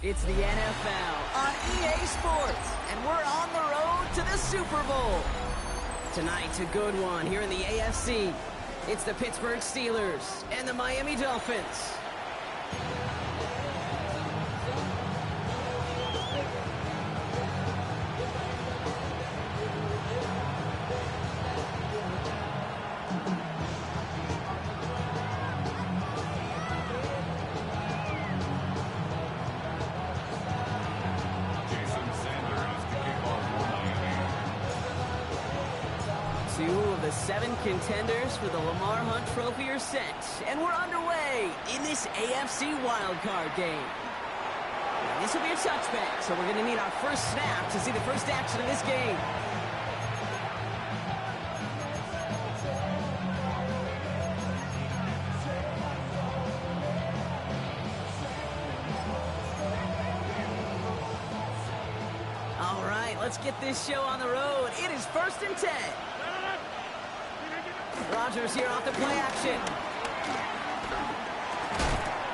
It's the NFL on EA Sports, and we're on the road to the Super Bowl. Tonight's a good one here in the AFC. It's the Pittsburgh Steelers and the Miami Dolphins. Two of the 7 contenders for the Lamar Hunt Trophy are set, and we're underway in this AFC wildcard game. Now, this will be a touchback, so we're going to need our first snap to see the first action of this game. All right, let's get this show on the road. It is 1st and 10. Rodgers here off the play action.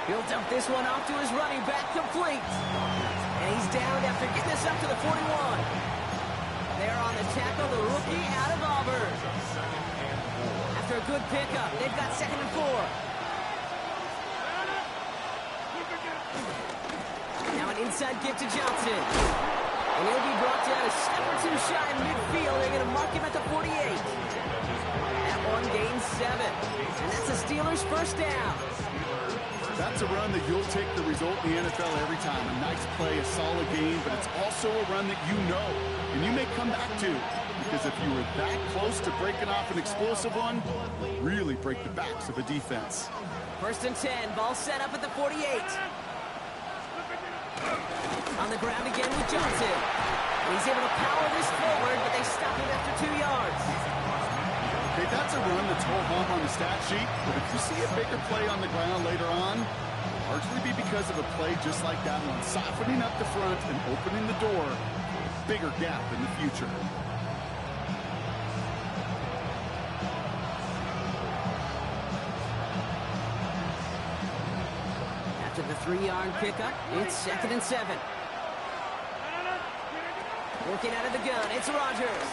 He'll dump this one off to his running back, complete. And he's down after getting this up to the 41. They're on the tackle, the rookie out of Auburn. After a good pickup, they've got 2nd and 4. Now an inside give to Johnson. And he'll be brought down a step or two shy in midfield. They're going to mark him at the 48. Gain 7, and that's the Steelers' first down. That's a run that you'll take the result in the NFL every time. A nice play, a solid game, but it's also a run that you know, and you may come back to, because if you were that close to breaking off an explosive one, really break the backs of a defense. 1st and 10, ball set up at the 48. On the ground again with Johnson. He's able to power this forward, but they stop him after 2 yards. Okay, that's a run that's whole home on the stat sheet, but if you see a bigger play on the ground later on, it'll largely be because of a play just like that one, softening up the front and opening the door, bigger gap in the future. After the 3-yard pickup, it's 2nd and 7. Working out of the gun, it's Rodgers.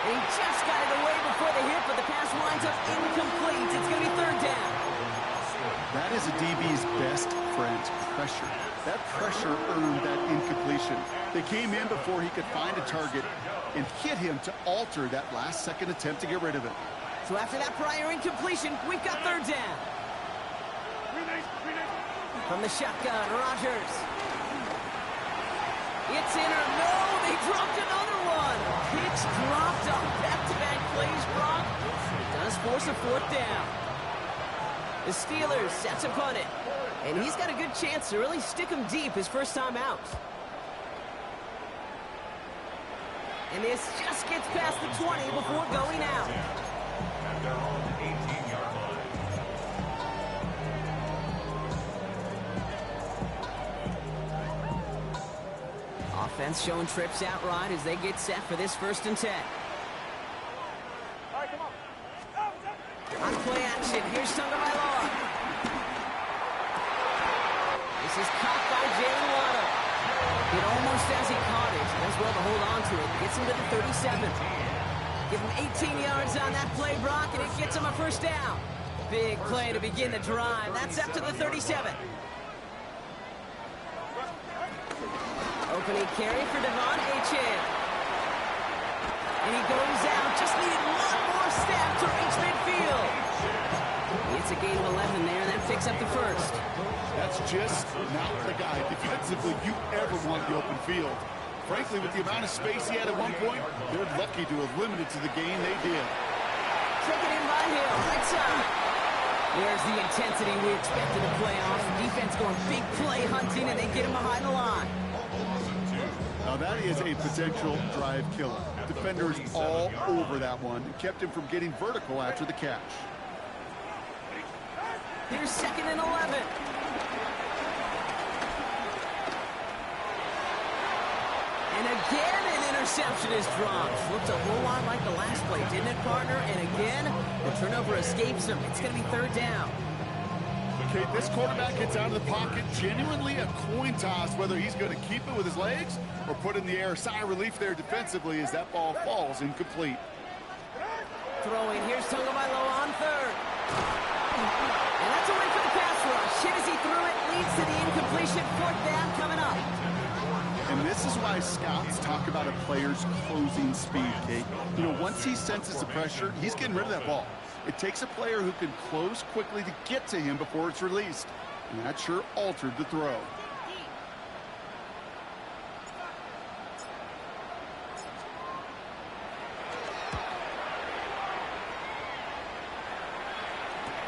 He just got it away before the hit, but the pass winds up incomplete. It's going to be 3rd down. That is a DB's best friend, pressure. That pressure earned that incompletion. They came in before he could find a target and hit him to alter that last-second attempt to get rid of it. So after that prior incompletion, we've got 3rd down. From the shotgun, Rodgers. It's in or no, they dropped another one. Pitch dropped on back-to-back plays, Brock. It does force a 4th down. The Steelers set to punt it. And he's got a good chance to really stick him deep his first time out. And this just gets past the 20 before going out. At their own 18-yard line. Offense showing trips out right as they get set for this 1st and 10. All right, come on. On play action, here's Tagovailoa. This is caught by Jalen Waddle. It almost as he caught it. Does well to hold on to it. Gets him to the 37. Give him 18 yards on that play, Brock, and it gets him a 1st down. Big play to begin the drive. That's up to the 37. Opening carry for Devon Achane. And he goes out. Just needed one more step to reach midfield. It's a gain of 11 there, and that picks up the 1st. That's just not the guy defensively you ever want the open field. Frankly, with the amount of space he had at one point, they're lucky to have limited to the gain they did. Taken in by Hill, right side. There's the intensity we expected in playoffs. Defense going big play hunting, and they get him behind the line. Now that is a potential drive killer. Defenders all over that one. It kept him from getting vertical after the catch. Here's 2nd and 11. And again, an interception is dropped. Looked a whole lot like the last play, didn't it, partner? And again, the turnover escapes him. It's going to be 3rd down. Kate, this quarterback gets out of the pocket, genuinely a coin toss, whether he's going to keep it with his legs or put it in the air. Sigh of relief there defensively as that ball falls incomplete. Throwing, here's Tagovailoa on third. And that's a win for the pass rush. Hit as he threw it, leads to the incompletion. Fourth down coming up. And this is why scouts talk about a player's closing speed, Kate. You know, once he senses the pressure, he's getting rid of that ball. It takes a player who can close quickly to get to him before it's released. And that sure altered the throw.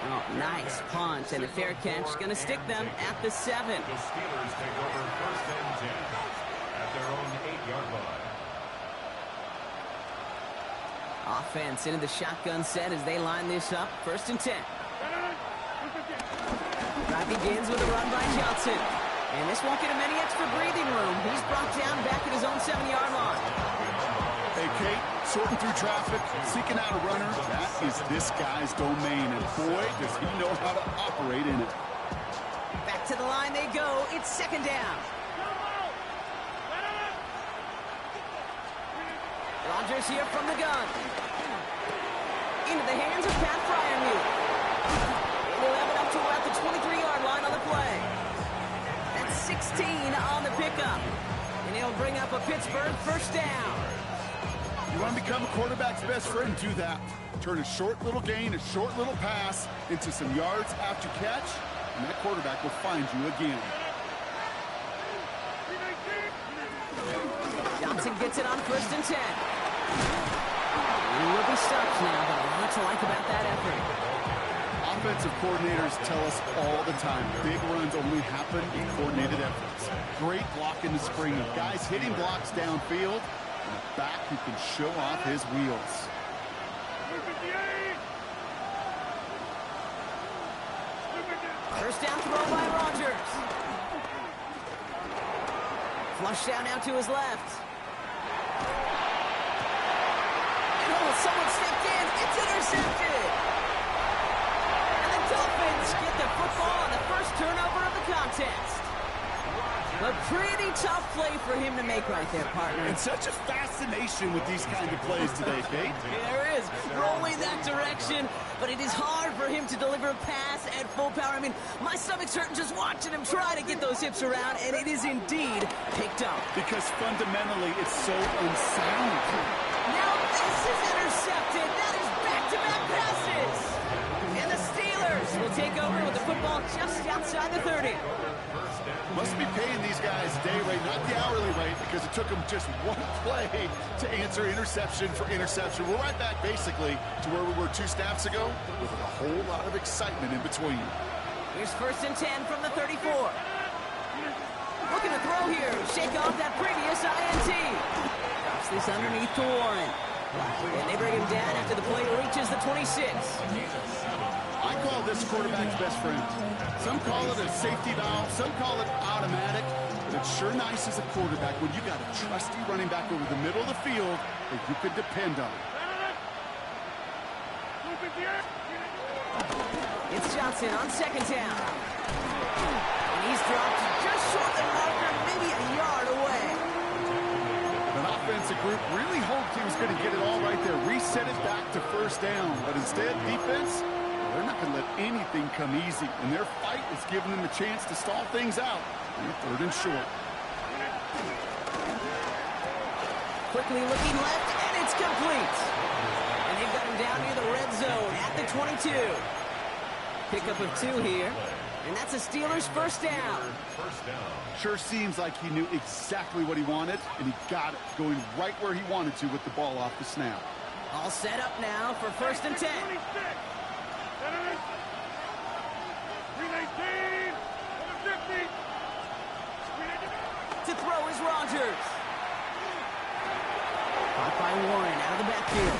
Oh, nice punt and a fair catch. Going to stick them at the 7. The Steelers take over 1st and 10 at their own 8-yard line. Offense into the shotgun set as they line this up. 1st and 10. Drive begins with a run by Johnson. And this won't get him any extra breathing room. He's brought down back at his own 7-yard line. Hey, Kate, sorting through traffic, seeking out a runner, that is this guy's domain. And boy, does he know how to operate in it. Back to the line they go. It's 2nd down. Rodgers here from the gun. Into the hands of Pat Freiermuth. They'll have it up to about the 23-yard line on the play. That's 16 on the pickup. And he'll bring up a Pittsburgh 1st down. You want to become a quarterback's best friend? Do that. Turn a short little gain, a short little pass into some yards after catch, and that quarterback will find you again. Johnson gets it on 1st and 10. He will be stopped now, but a lot to like about that effort. Offensive coordinators tell us all the time, big runs only happen in coordinated efforts. Great block in the spring of guys hitting blocks downfield, and a back who can show off his wheels. First down throw by Rodgers. Flushed out now to his left. And oh, someone stepped in. It's intercepted. And the Dolphins get the football on the first turnover of the contest. A pretty tough play for him to make right there, partner. And such a fascination with these kind of plays today, Kate. There is. Rolling that direction, but it is hard for him to deliver a pass at full power. I mean, my stomach's hurting just watching him try to get those hips around, and it is indeed picked up. Because fundamentally, it's so unsound. Now this is intercepted. That is back-to-back passes. And the Steelers will take over with the football just outside the 30. Must be paying these guys day rate, not the hourly rate, because it took them just one play to answer interception for interception. We're right back, basically, to where we were 2 snaps ago, with a whole lot of excitement in between. Here's 1st and 10 from the 34. Looking to throw here. Shake off that previous INT. Drops this underneath to Warren. And they bring him down after the play reaches the 26. I call this quarterback's best friend. Some call it a safety valve, some call it automatic, but it's sure nice as a quarterback when you got a trusty running back over the middle of the field that you could depend on. It's Johnson on 2nd down. And he's dropped just short of the marker, maybe a yard away. An offensive group really hoped he was going to get it all right there, reset it back to 1st down, but instead, defense, they're not going to let anything come easy, and their fight is giving them a chance to stall things out. And 3rd and short. Quickly looking left, and it's complete. And they've got him down near the red zone at the 22. Pickup of 2 here, and that's a Steelers 1st down. Sure seems like he knew exactly what he wanted, and he got it, going right where he wanted to with the ball off the snap. All set up now for 1st and 10. To throw is Rodgers. Caught by Warren out of the backfield.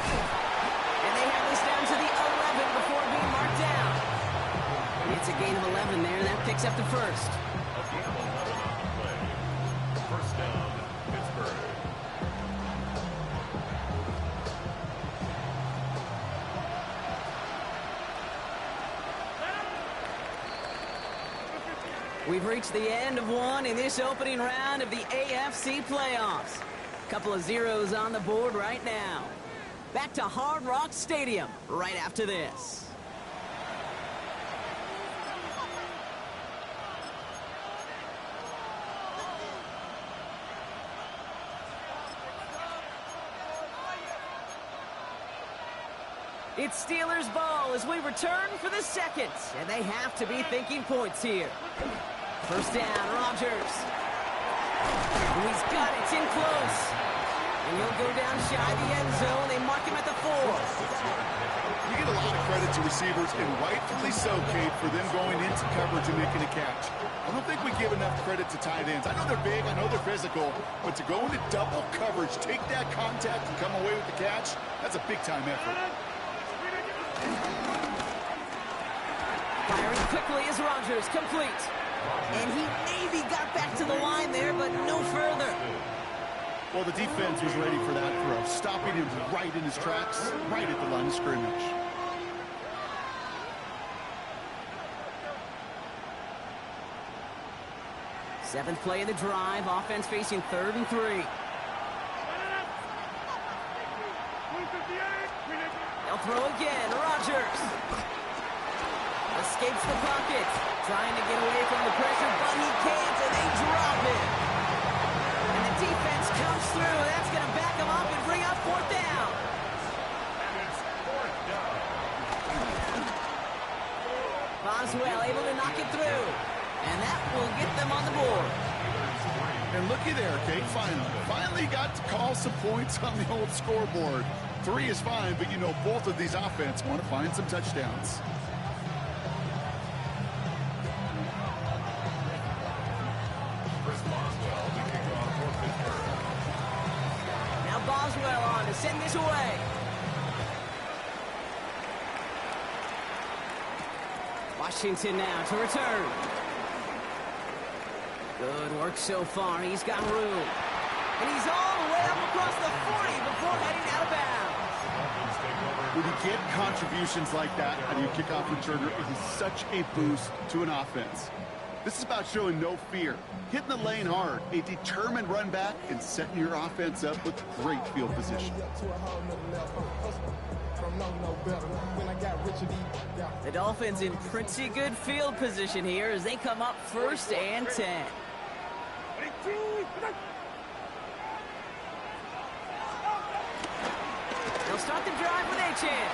And they have this down to the 11 before being marked down. It's a gain of 11 there. That picks up the 1st. First down, Pittsburgh. We've reached the end of one in this opening round of the AFC playoffs. Couple of zeros on the board right now. Back to Hard Rock Stadium right after this. It's Steelers ball as we return for the second, and they have to be thinking points here. First down, Rodgers. He's got it, it's in close. And he'll go down shy of the end zone. They mark him at the 4. You get a lot of credit to receivers, and rightfully so, Kate, for them going into coverage and making a catch. I don't think we give enough credit to tight ends. I know they're big, I know they're physical, but to go into double coverage, take that contact, and come away with the catch, that's a big-time effort. Firing quickly is Rodgers, complete. And he maybe got back to the line there, but no further. Well, the defense was ready for that throw, stopping him right in his tracks, right at the line of scrimmage. Seventh play of the drive, offense facing 3rd and 3. They'll throw again, Rodgers. Escapes the pocket, trying to get away from the pressure, but he can't, and they drop it. And the defense comes through. That's going to back him up and bring up 4th down. And it's 4th down. Boswell able to knock it through. And that will get them on the board. And looky there, Kate, finally got to call some points on the old scoreboard. 3 is fine, but you know both of these offense want to find some touchdowns. Now Boswell on to send this away. Washington now to return. Good work so far. He's got room. And he's all the way up across the 40 before heading out of bounds. When you get contributions like that on your kickoff returner, it is such a boost to an offense. This is about showing no fear, hitting the lane hard, a determined run back, and setting your offense up with great field position. The Dolphins in pretty good field position here as they come up 1st and 10. They'll start the drive with Achane.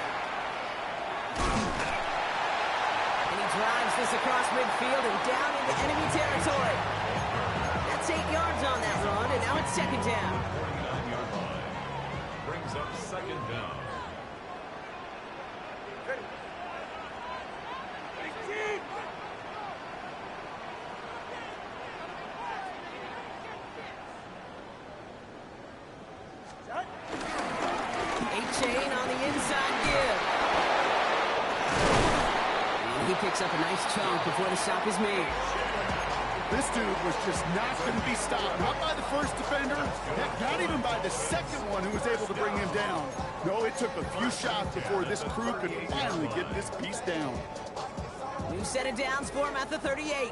And he drives this across midfield and down into enemy territory. That's 8 yards on that run, and now it's 2nd down. 49-yard line. Brings up 2nd down. Achane on the inside give. And he picks up a nice chunk before the stop is made. This dude was just not going to be stopped, not by the first defender, heck, not even by the second one who was able to bring him down. No, it took a few shots before this crew could finally get this piece down. New set of downs for him at the 38.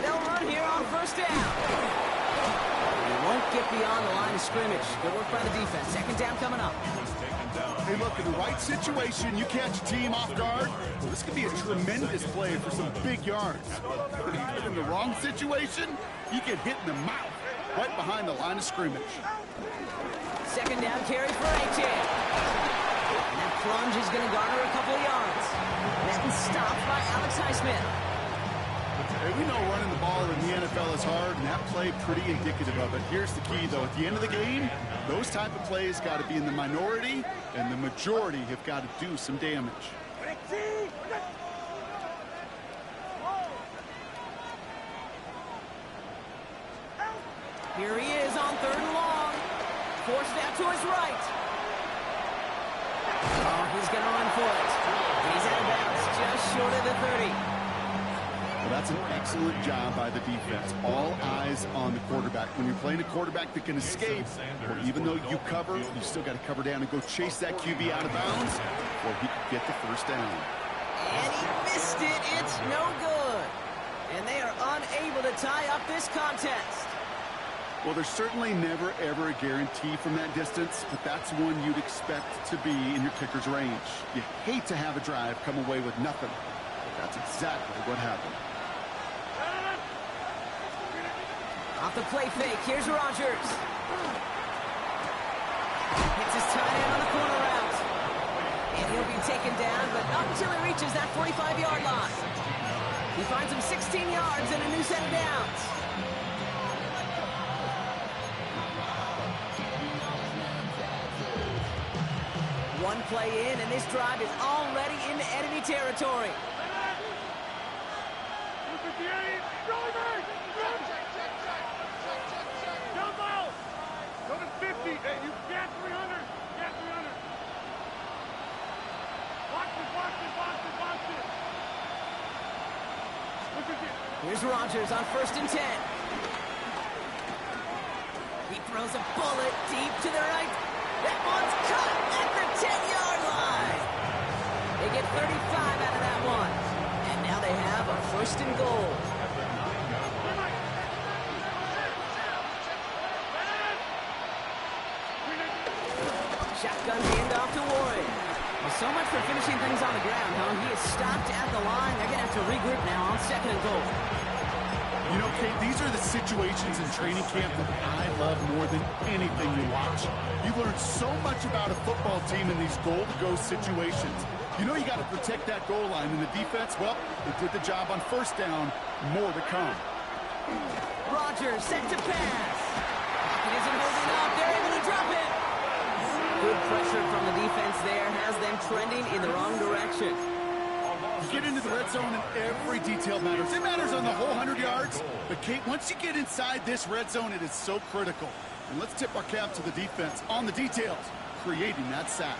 They'll run here on 1st down. He won't get beyond the line of scrimmage. Good work by the defense. 2nd down coming up. Hey, look, in the right situation, you catch a team off guard. Well, this could be a tremendous play for some big yards. But in the wrong situation, you get hit in the mouth right behind the line of scrimmage. 2nd down carry for Achane. And that plunge is going to garner a couple of yards. Then stopped by Alex Highsmith. Hey, we know running the ball in the NFL is hard, and that play pretty indicative of it. Here's the key, though. At the end of the game, those type of plays got to be in the minority, and the majority have got to do some damage. Here he is on 3rd and long. Forced out to his right. Oh, he's going to run for it. He's out of bounds just short of the 30. That's an excellent job by the defense. All eyes on the quarterback. When you're playing a quarterback that can escape, or even though you cover, you still got to cover down and go chase that QB out of bounds, or he could get the first down. And he missed it. It's no good. And they are unable to tie up this contest. Well, there's certainly never, ever a guarantee from that distance, but that's one you'd expect to be in your kicker's range. You hate to have a drive come away with nothing, but that's exactly what happened. Off the play fake, here's Rodgers. Hits his tight end on the corner route. And he'll be taken down, but not until he reaches that 45-yard line. He finds him 16 yards and a new set of downs. One play in, and this drive is already into enemy territory. Go to 50. Hey, you get 300. Get 300. Watch it. Here's Rodgers on 1st and 10. He throws a bullet deep to the right. That one's cut at the 10-yard line. They get 35 out of that one. And now they have a 1st and goal. Shotgun handoff to Warren. Well, so much for finishing things on the ground, huh? He is stopped at the line. They're going to have to regroup now on 2nd and goal. You know, Kate, these are the situations in training camp that I love more than anything you watch. You learn so much about a football team in these goal-to-go situations. You know you got to protect that goal line, and the defense, well, they did the job on 1st down. More to come. Rodgers set to pass. It isn't holding up. They're able to drop it. Good pressure from the defense there has them trending in the wrong direction. You get into the red zone and every detail matters. It matters on the whole 100 yards. But, Kate, once you get inside this red zone, it is so critical. And let's tip our cap to the defense on the details, creating that sack.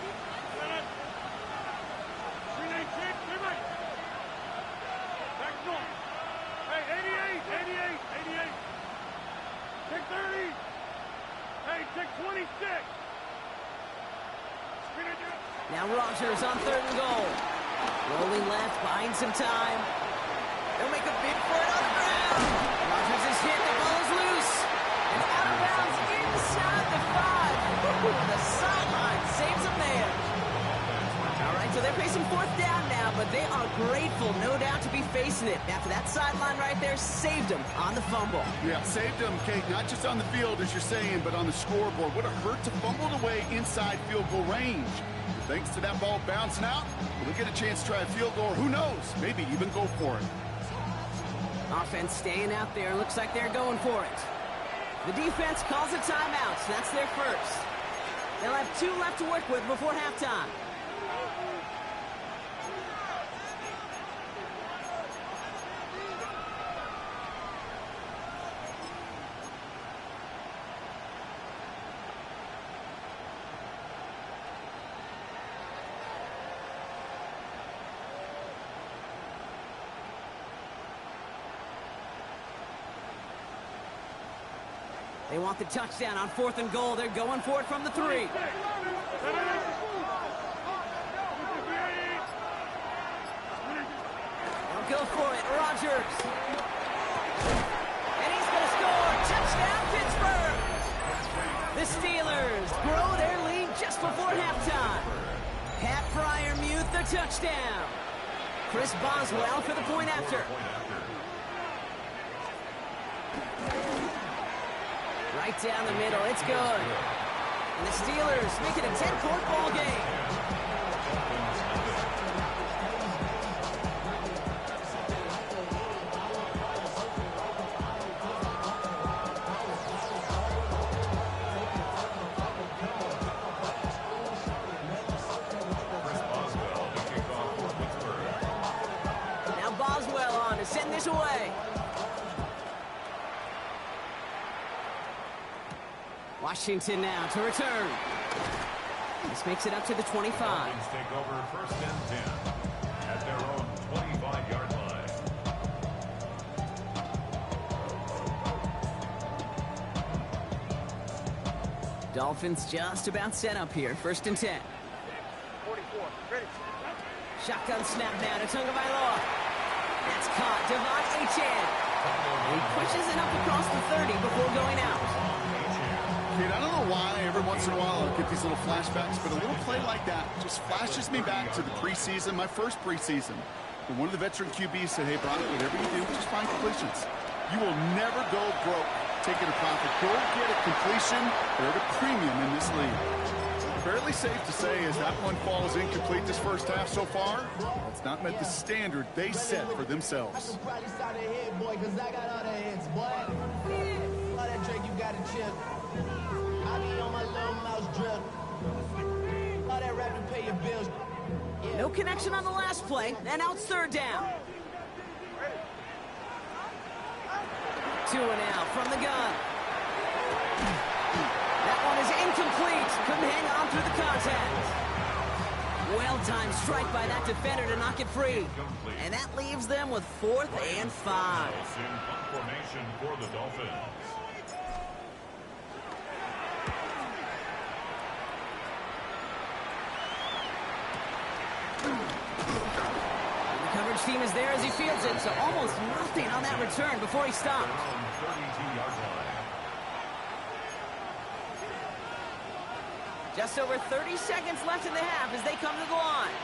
Hey, 88. Take 30. Hey, take 26. Now Rodgers on 3rd and goal. Rolling left, buying some time. They'll make a big play on the ground. Rodgers is hit, the ball is loose. And out of bounds inside the 5. The sideline saves him there. All right, so they're facing 4th down now, but they are grateful, no doubt, to be facing it. After that sideline right there saved them on the fumble. Yeah, saved them, Kate, not just on the field, as you're saying, but on the scoreboard. Would have hurt to fumble away inside field goal range. Thanks to that ball bouncing out, will they get a chance to try a field goal, or who knows, maybe even go for it. Offense staying out there. Looks like they're going for it. The defense calls a timeout, so that's their first. They'll have 2 left to work with before halftime. They want the touchdown on 4th and goal. They're going for it from the 3. They'll go for it. Rodgers. And he's going to score. Touchdown, Pittsburgh. The Steelers grow their lead just before halftime. Pat Freiermuth, the touchdown. Chris Boswell for the point after. Right down the middle, it's good. And the Steelers make it a 10-point ball game. Now Boswell on to send this away. Washington now to return. This makes it up to the 25. Dolphins take over 1st and 10 at their own 25-yard line. Dolphins just about set up here. 1st and 10. 44. Ready. Shotgun snap now to Tagovailoa. That's caught. Devon Achane. He pushes it up across the 30 before going out. Kid, I don't know why every once in a while I'll get these little flashbacks, but a little play like that just flashes me back to the preseason, my first preseason. When one of the veteran QBs said, hey, Brock, whatever you do, just find completions. You will never go broke taking a profit. Go get a completion. They're at a premium in this league. Fairly safe to say as that one falls incomplete this first half so far, it's not met the standard they set for themselves. No connection on the last play, and out 3rd down. 2 and out from the gun. That one is incomplete. Couldn't hang on through the contact. Well-timed strike by that defender to knock it free. And that leaves them with 4th and 5. Formation for the Dolphins. The coverage team is there as he fields it, so almost nothing on that return before he stopped. 32-yard line. Just over 30 seconds left in the half as they come to the line.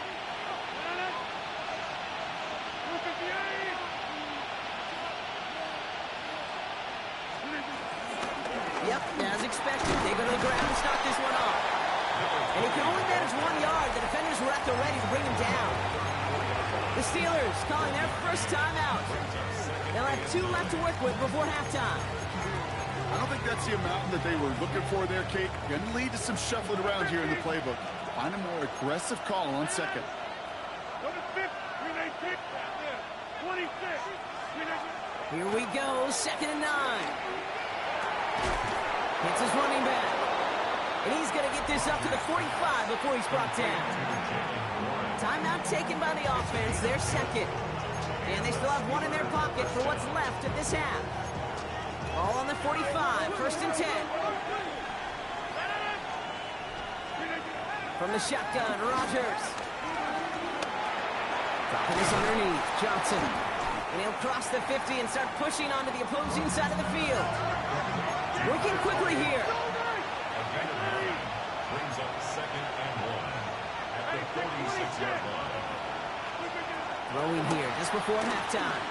Yep, as expected, they go to the ground and start this one off. And he can only manage 1 yard. The defenders were at the ready to bring him down. The Steelers calling their first timeout. They'll have 2 left to work with before halftime. I don't think that's the amount that they were looking for there, Kate. Going to lead to some shuffling around here in the playbook. Find a more aggressive call on 2nd. Here we go, 2nd and 9. Hits his running back. And he's going to get this up to the 45 before he's brought down. Timeout taken by the offense, their 2nd. And they still have 1 in their pocket for what's left of this half. All on the 45, 1st and 10. From the shotgun, Rodgers. Dropping this underneath, Johnson. And he'll cross the 50 and start pushing onto the opposing side of the field. Working quickly here. Brings up 2nd and 1 at the 46-yard line. Throwing here just before halftime.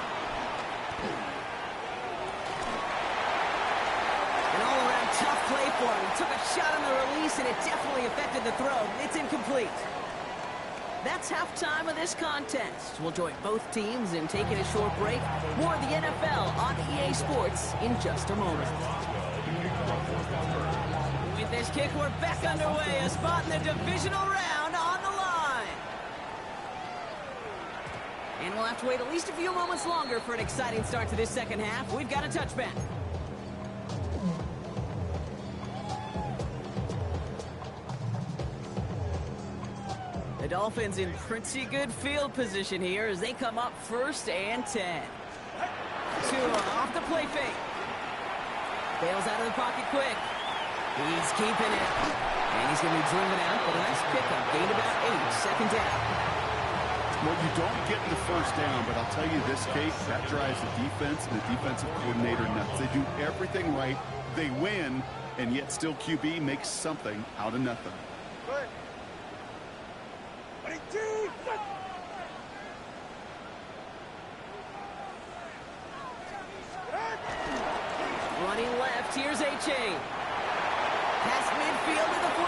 An all-around tough play for him. He took a shot on the release, and it definitely affected the throw. It's incomplete. That's halftime of this contest. We'll join both teams in taking a short break. More of the NFL on EA Sports in just a moment. With this kick, we're back underway. A spot in the divisional round on the line. And we'll have to wait at least a few moments longer for an exciting start to this second half. We've got a touchback. The Dolphins in pretty good field position here as they come up 1st and 10. Tua off the play fake. Bails out of the pocket quick. He's keeping it. And he's going to be driven out, but a nice pickup. Gained about 8, 2nd down. Well, you don't get the 1st down, but I'll tell you this, Kate, that drives the defense and the defensive coordinator nuts. They do everything right. They win, and yet still QB makes something out of nothing. Running left, here's Achane. Past midfield to the 45.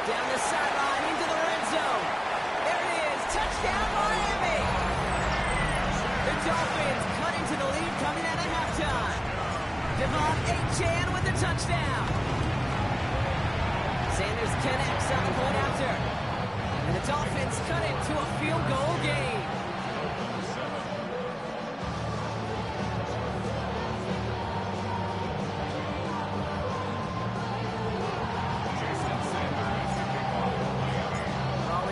Down the sideline into the red zone. There it is, touchdown Miami. The Dolphins cut into the lead coming out of halftime. Devon Achane with the touchdown. Sanders connects on the point after. And the Dolphins cut it to a field goal game.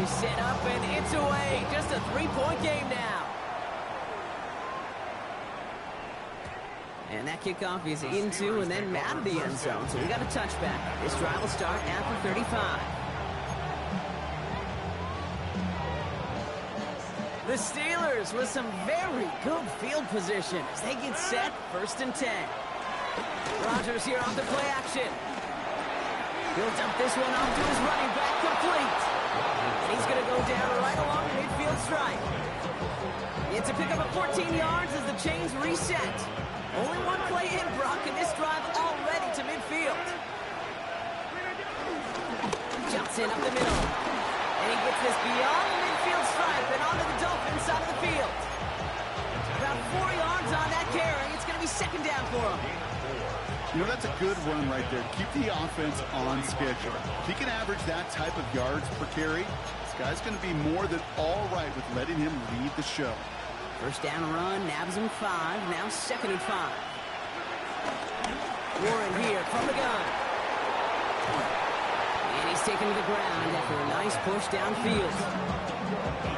Set up and it's away. Just a 3-point game now. And that kickoff is into and then out of the end zone. So we got a touchback. This drive will start at the 35. The Steelers with some very good field position as they get set, 1st and 10. Rodgers here off the play action. He'll dump this one off to his running back, complete. And he's going to go down right along the midfield stripe. It's a pickup of 14 yards as the chains reset. Only one play in, Brock, and this drive already to midfield. Johnson up the middle. And he gets this beyond the midfield stripe and onto the Dolphins side of the field. About 4 yards on that carry. It's going to be 2nd down for him. You know, that's a good run right there. Keep the offense on schedule. If he can average that type of yards per carry, this guy's going to be more than all right with letting him lead the show. 1st down run, nabs him 5, now 2nd and 5. Warren here from the gun. And he's taken to the ground after a nice push downfield.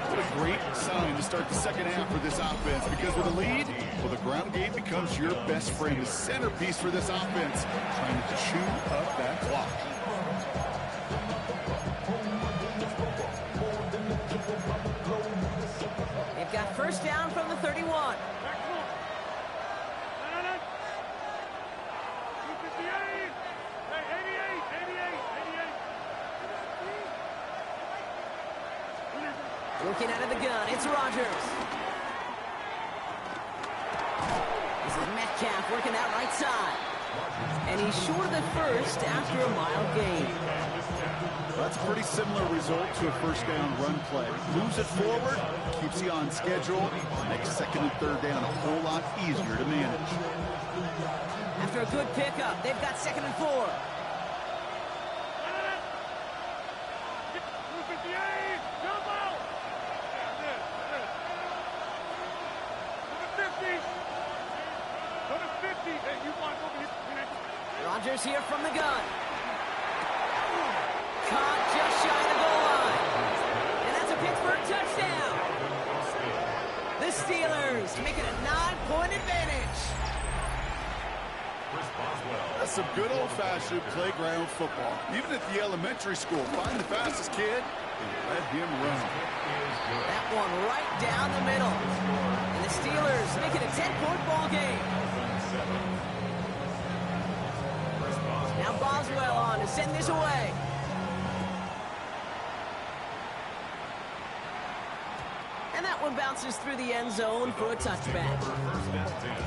What a great sign to start the 2nd half for this offense, because with a lead, well, the ground game becomes your best friend, the centerpiece for this offense, trying to chew up that clock. They've got 1st down from the 31. Looking out of the gun, it's Rodgers. This is Metcalf working that right side. And he's short of the 1st after a mile gain. That's a pretty similar result to a 1st down run play. Moves it forward, keeps you on schedule, makes 2nd and 3rd down a whole lot easier to manage. After a good pickup, they've got 2nd and 4. Rodgers here from the gun. Caught just shy of the goal line. And that's a Pittsburgh touchdown. The Steelers making a 9-point advantage. That's some good old-fashioned playground football. Even at the elementary school, find the fastest kid and let him run. That one right down the middle. And the Steelers make it a 10-point ball game. Now Boswell on to send this away. And that one bounces through the end zone for a touchback. 1st and 10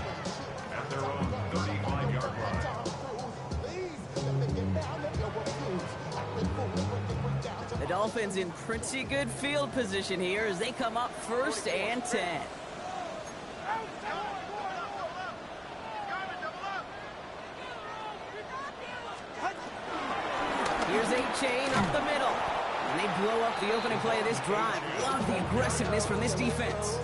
at their own 35-yard line. The Dolphins in pretty good field position here as they come up 1st and 10. Here's A-Chain up the middle. And they blow up the opening play of this drive. Love the aggressiveness from this defense.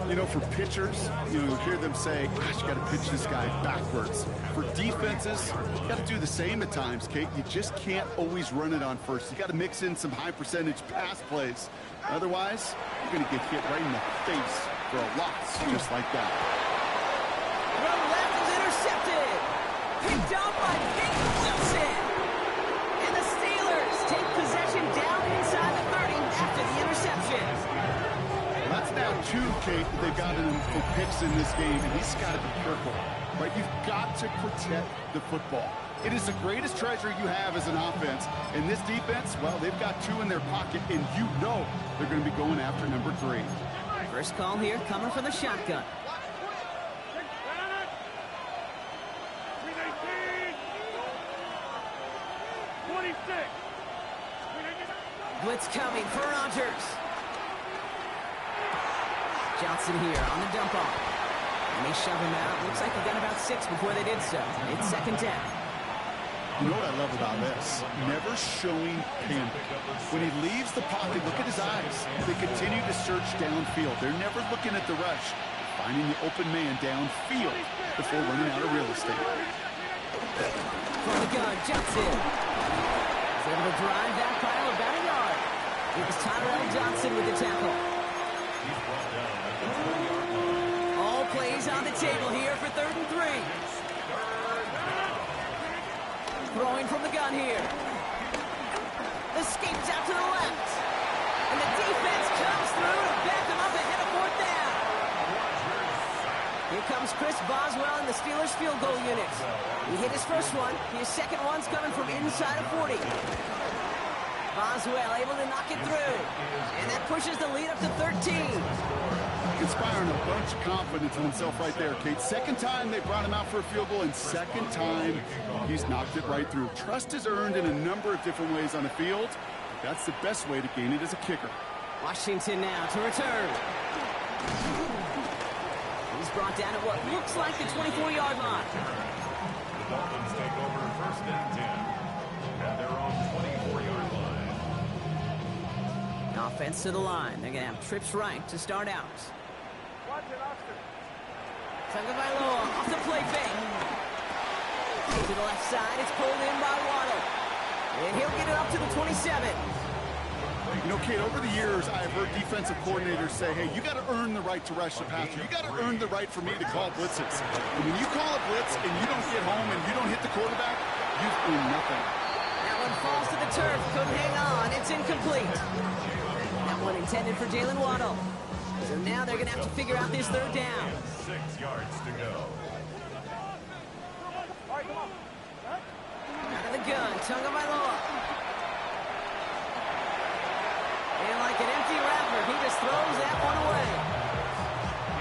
You know, for pitchers, you hear them say, gosh, you got to pitch this guy backwards. For defenses, you got to do the same at times, Kate. You just can't always run it on 1st. You got to mix in some high-percentage pass plays. Otherwise, you're going to get hit right in the face for a loss just like that. From left is intercepted. Picked up by Pete Wilson. And the Steelers take possession down inside the 30 after the interception. That's now 2, Kate, that they've got him for picks in this game, and he's got to be careful. Right? You've got to protect the football. It is the greatest treasure you have as an offense. And this defense, well, they've got 2 in their pocket, and you know they're going to be going after number 3. First call here coming from the shotgun. Blitz coming for Rodgers. Johnson here on the dump off. And they shove him out. Looks like he got about 6 before they did so. It's 2nd down. You know what I love about this? Never showing panic. When he leaves the pocket, look at his eyes. They continue to search downfield. They're never looking at the rush. They're finding the open man downfield before running out of real estate. From the gun, Johnson. He's able to drive that pile about a yard. It was Tyrell Johnson with the tackle. All plays is on the table here for 3rd and 3. Throwing from the gun here. Escapes out to the left. And the defense comes through to back him up ahead of 4th down. Here comes Chris Boswell in the Steelers field goal unit. He hit his first one. His second one's coming from inside of 40. Boswell able to knock it through. And that pushes the lead up to 13. Inspiring a bunch of confidence in himself right there, Kate. Second time they brought him out for a field goal, and second time he's knocked it right through. Trust is earned in a number of different ways on the field. That's the best way to gain it as a kicker. Washington now to return. He's brought down at what looks like the 24-yard line. The Dolphins take over 1st and 10 at their own 24-yard line. Offense to the line. They're going to have trips right to start out. Watch it, Oscar. Tagovailoa off the play fake. To the left side. It's pulled in by Waddle. And he'll get it up to the 27. You know, Kate, over the years, I've heard defensive coordinators say, hey, you got to earn the right to rush the passer. You got to earn the right for me to call blitzes. And when you call a blitz and you don't get home and you don't hit the quarterback, you've earned nothing. That one falls to the turf. Couldn't hang on. It's incomplete. That one intended for Jalen Waddle. So now they're going to have to figure out this 3rd down. 6 yards to go. All right, come on. Out of the gun, Tagovailoa. And like an empty wrapper, he just throws that one away.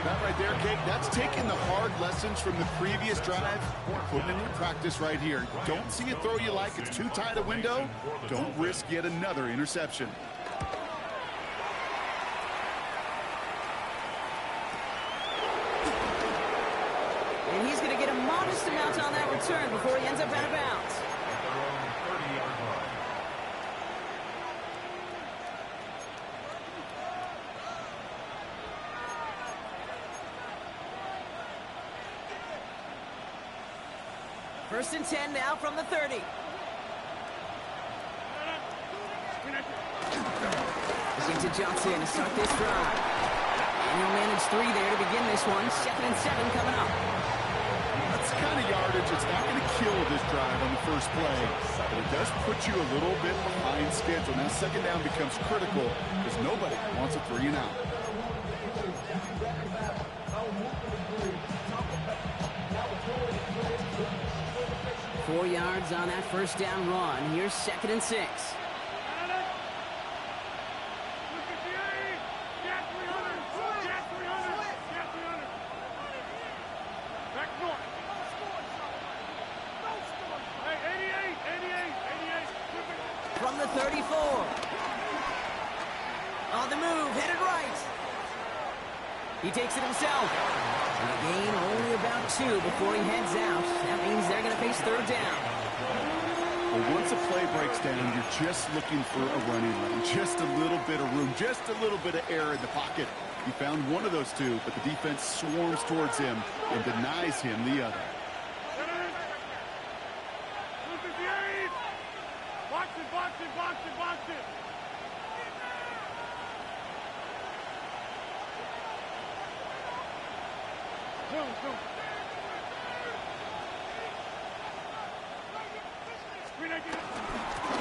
That right there, Kate, that's taking the hard lessons from the previous drive, putting it into practice right here. Don't see a throw you like, it's too tight a window. Don't risk yet another interception. And he's going to get a modest amount on that return before he ends up out of bounds. At their own 30-yard line. First and 10 now from the 30. Looking to Johnson to start this drive. And he'll manage 3 there to begin this one. 2nd and 7 coming up. That's the kind of yardage it's not going to kill this drive on the first play, but it does put you a little bit behind schedule. Now 2nd down becomes critical because nobody wants a 3 and out. Four yards on that first down run. Here's 2nd and 6. From the 34. On the move, headed right. He takes it himself. And a gain only about 2 before he heads out. That means they're going to face 3rd down. Well, once a play breaks down, you're just looking for a running lane. Just a little bit of room, just a little bit of air in the pocket. He found one of those 2, but the defense swarms towards him and denies him the other. Box it.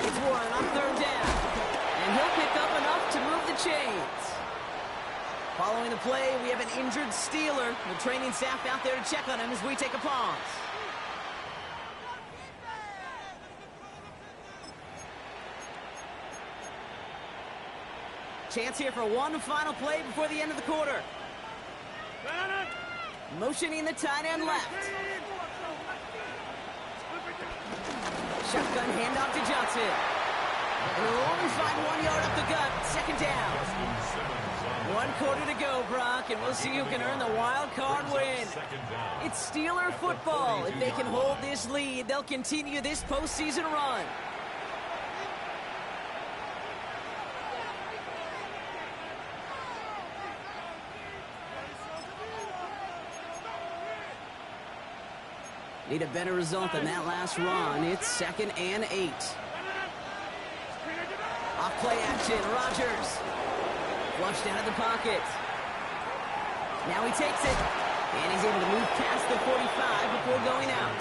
It's Warren on 3rd down. And he'll pick up enough to move the chains. Following the play, we have an injured Steeler. The training staff out there to check on him as we take a pause. Chance here for one final play before the end of the quarter. Motioning the tight end left. Shotgun handoff to Johnson. And he'll only find 1 yard up the gut. 2nd down. 1 quarter to go, Brock, and we'll see who can earn the wild card win. It's Steeler football. If they can hold this lead, they'll continue this postseason run. Need a better result than that last run. It's 2nd and 8. Off play action, Rodgers. Flushed out of the pocket. Now he takes it. And he's able to move past the 45 before going out.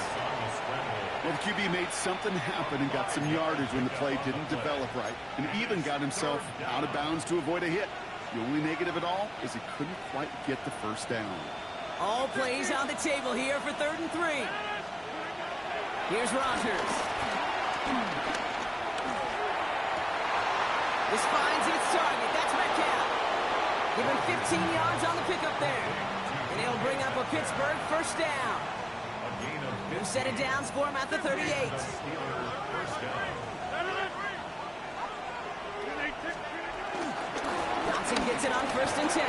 Well, the QB made something happen and got some yardage when the play didn't develop right, and even got himself out of bounds to avoid a hit. The only negative at all is he couldn't quite get the first down. All plays on the table here for 3rd and 3. Here's Rodgers. This finds its target. That's Metcalf. Give him 15 yards on the pickup there. And it'll bring up a Pittsburgh first down. New set of downs for him at the 38. Johnson gets it on 1st and 10.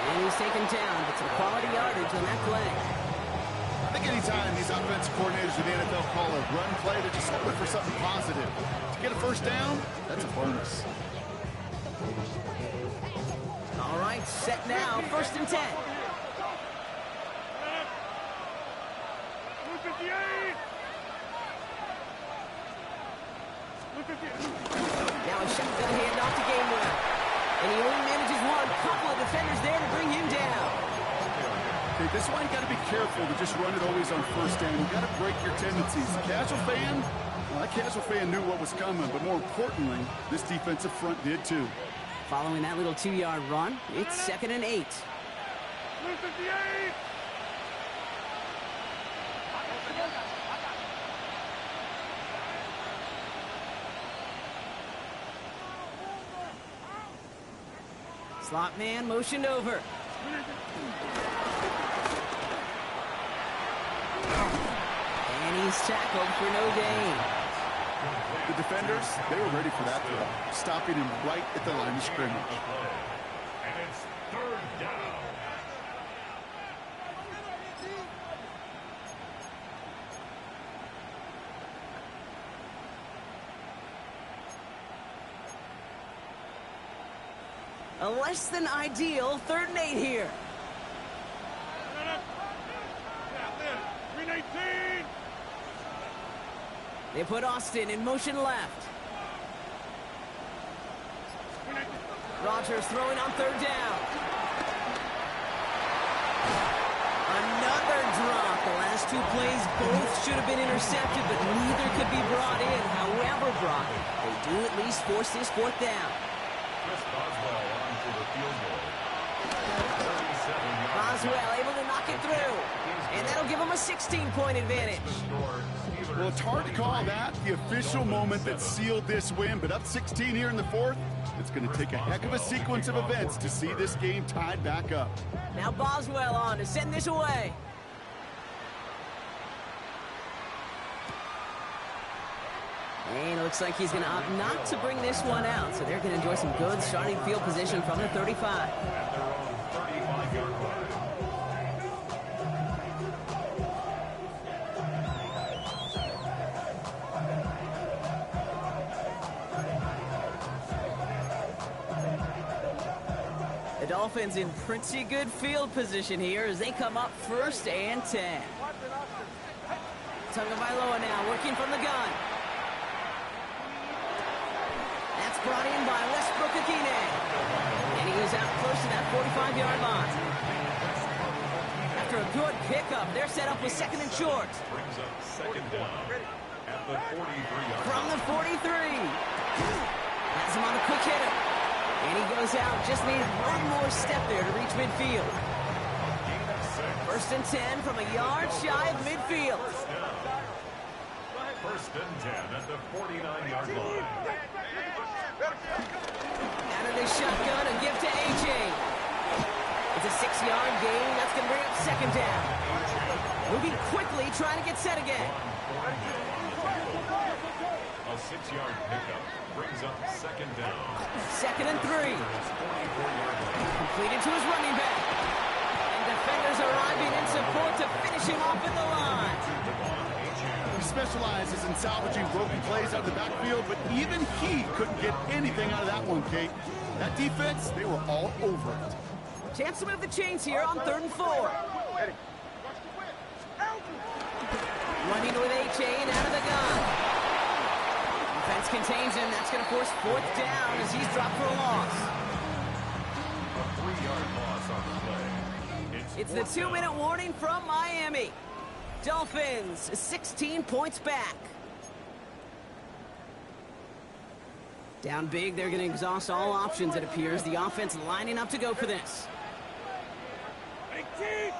And he's taken down, but some quality yardage on that play. I think anytime these offensive coordinators in the NFL call a run play, they're just hoping for something positive. To get a first down, that's a bonus. All right, set now, 1st and 10. Now a shotgun handoff to Gainwell. And he only manages one. Couple of defenders there to bring him down. Okay, this is why you got to be careful to just run it always on first down. You got to break your tendencies. Casual fan, well, that casual fan knew what was coming, but more importantly, this defensive front did too. Following that little 2-yard run, it's 2nd and 8. Slot man motioned over. And he's tackled for no gain. The defenders, they were ready for that throw, stopping him right at the line of scrimmage. And it's 3rd down. A less than ideal 3rd and 8 here. They put Austin in motion left. Rodgers throwing on 3rd down. Another drop. The last 2 plays both should have been intercepted, but neither could be brought in. However brought in, they do at least force this 4th down. Chris Boswell on to the field goal. Boswell able to knock it through. And that'll give him a 16-point advantage. Well, it's hard to call that the official moment that sealed this win, but up 16 here in the 4th, it's going to take a heck of a sequence of events to see this game tied back up. Now Boswell on to send this away. And it looks like he's going to opt not to bring this one out, so they're going to enjoy some good starting field position from the 35. At their own 35-yard line. The Dolphins in pretty good field position here as they come up 1st and 10. Tagovailoa now working from the gun. That's brought in by Westbrook Akine. And he goes out close to that 45-yard line. After a good pickup, they're set up with 2nd and short. Brings up 2nd down at the 43-yard From the 43. Has him on a quick hitter. And he goes out, just needed one more step there to reach midfield. 1st and 10 from a yard shy of midfield. 1st and 10 at the 49-yard line. Out of the shotgun, a give to A.J. It's a 6-yard gain. That's going to bring up 2nd down. Moving quickly, trying to get set again. A 6-yard pickup brings up 2nd down. 2nd and 3. Completed to his running back. And defenders arriving in support to finish him off at the line. He specializes in salvaging broken plays out of the backfield, but even he couldn't get anything out of that one, Kate. That defense, they were all over it. Chance to move the chains here on 3rd and 4. Running with A.J. and out of the gun. Defense contains him. That's going to force 4th down as he's dropped for a loss. A 3-yard loss on the It's the 2-minute warning from Miami. Dolphins, 16 points back. Down big, they're going to exhaust all options, it appears. The offense lining up to go for this. 18!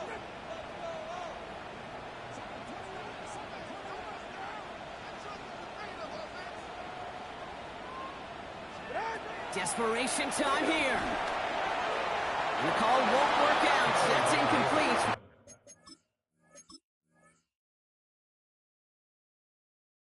Desperation time here. The call won't work out. That's incomplete.